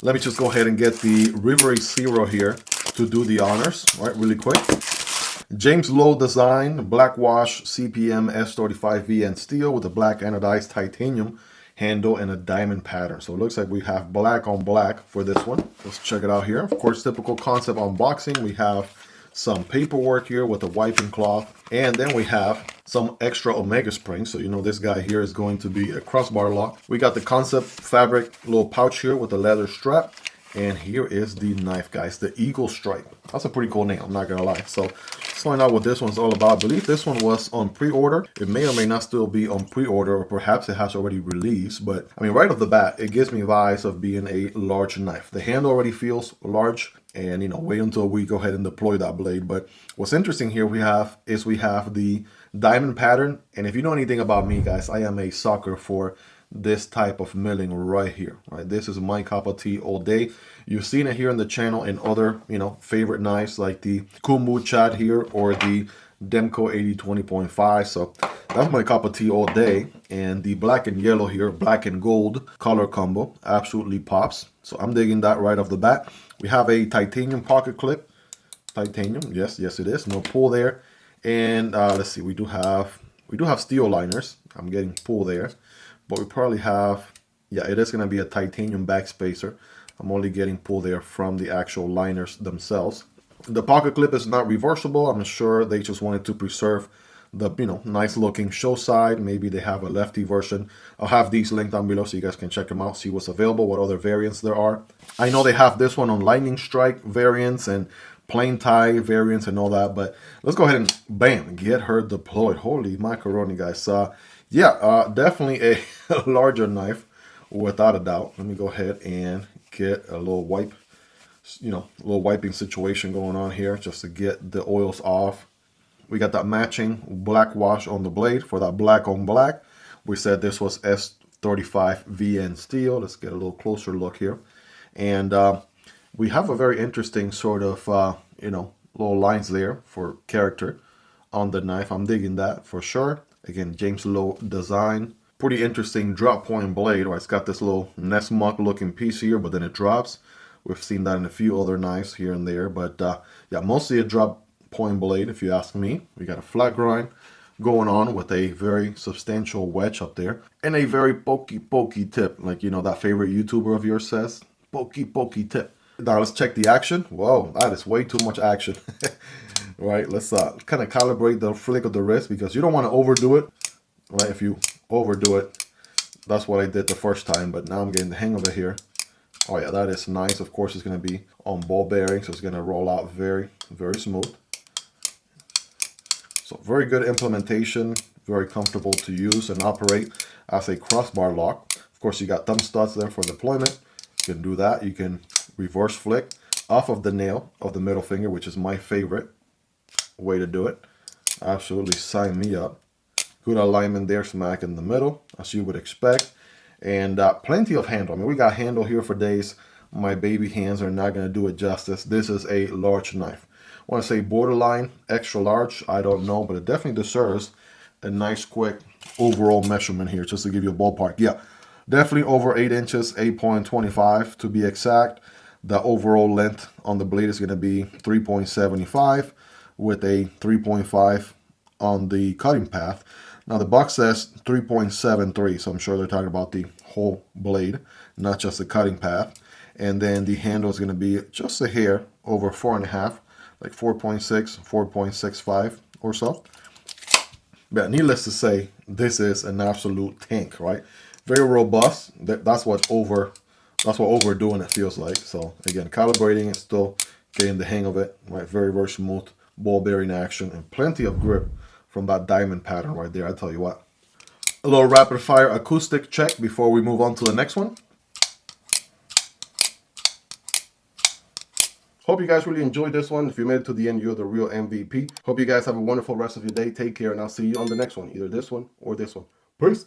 Let me just go ahead and get the Rivery Zero here to do the honors, right, really quick. James Lowe design, Blackwash CPM S35VN steel with a black anodized titanium handle and a diamond pattern. So it looks like we have black on black for this one. Let's check it out here. Of course, typical concept unboxing. We have some paperwork here with a wiping cloth, and then we have some extra omega springs. So you know this guy here is going to be a crossbar lock. We got the KANSEPT fabric little pouch here with a leather strap, and here is the knife, guys, the Eaglestrike. That's a pretty cool name, I'm not gonna lie. So let's find out what this one's all about. I believe this one was on pre-order. It may or may not still be on pre-order, or perhaps it has already released, but I mean, right off the bat, it gives me vibes of being a large knife. The handle already feels large, and you know, wait until we go ahead and deploy that blade. But what's interesting here we have the diamond pattern, and if you know anything about me, guys, I am a sucker for this type of milling right here, right? This is my cup of tea all day. You've seen it here on the channel in other, you know, favorite knives like the Kumbu Chat here or the Demco 8020.5. So that's my cup of tea all day. And the black and yellow here, black and gold color combo absolutely pops. So I'm digging that right off the bat. We have a titanium pocket clip. Titanium, yes it is. No pull there. And let's see, we do have steel liners. I'm getting pull there. But we probably have, yeah, it is going to be a titanium backspacer. I'm only getting pull there from the actual liners themselves. The pocket clip is not reversible. I'm sure they just wanted to preserve the, you know, nice looking show side. Maybe they have a lefty version. I'll have these linked down below so you guys can check them out, see what's available, what other variants there are. I know they have this one on lightning strike variants and plain tie variants and all that, but let's go ahead and bam, get her deployed. Holy macaroni, guys. Definitely a larger knife without a doubt. Let me go ahead and get a little wipe, you know, a little wiping situation going on here just to get the oils off. We got that matching black wash on the blade for that black on black. We said this was S35VN steel. Let's get a little closer look here. And we have a very interesting sort of, you know, little lines there for character on the knife. I'm digging that for sure. Again, James Lowe design. Pretty interesting drop point blade, where it's got this little nest muck looking piece here, but then it drops. We've seen that in a few other knives here and there, but yeah, mostly a drop point blade if you ask me. We got a flat grind going on with a very substantial wedge up there and a very pokey tip, like, you know, that favorite YouTuber of yours says, pokey tip. Now let's check the action. Whoa, that is way too much action. Right, let's kind of calibrate the flick of the wrist, because you don't want to overdo it, right? If you overdo it, that's what I did the first time, but now I'm getting the hang of it here. Oh yeah, that is nice. Of course, it's going to be on ball bearing, so it's going to roll out very smooth. So very good implementation, very comfortable to use and operate as a crossbar lock. Of course, you got thumb studs there for deployment. You can do that. You can reverse flick off of the nail of the middle finger, which is my favorite way to do it. Absolutely sign me up. Good alignment there, smack in the middle, as you would expect. And plenty of handle. I mean, we got handle here for days. My baby hands are not going to do it justice. This is a large knife. I want to say borderline extra large, I don't know, but it definitely deserves a nice quick overall measurement here, just to give you a ballpark. Yeah, definitely over 8 inches, 8.25 to be exact. The overall length on the blade is going to be 3.75 with a 3.5 on the cutting path. Now the box says 3.73, so I'm sure they're talking about the whole blade, not just the cutting path. And then the handle is going to be just a hair over 4.5, like 4.6, 4.65 or so. But needless to say, this is an absolute tank, right? Very robust. That's what overdoing it feels like. So again, calibrating it, still getting the hang of it, right? Very smooth ball bearing action and plenty of grip from that diamond pattern right there. I tell you what. A little rapid fire acoustic check before we move on to the next one. Hope you guys really enjoyed this one. If you made it to the end, you're the real MVP. Hope you guys have a wonderful rest of your day. Take care, and I'll see you on the next one. Either this one or this one. Peace.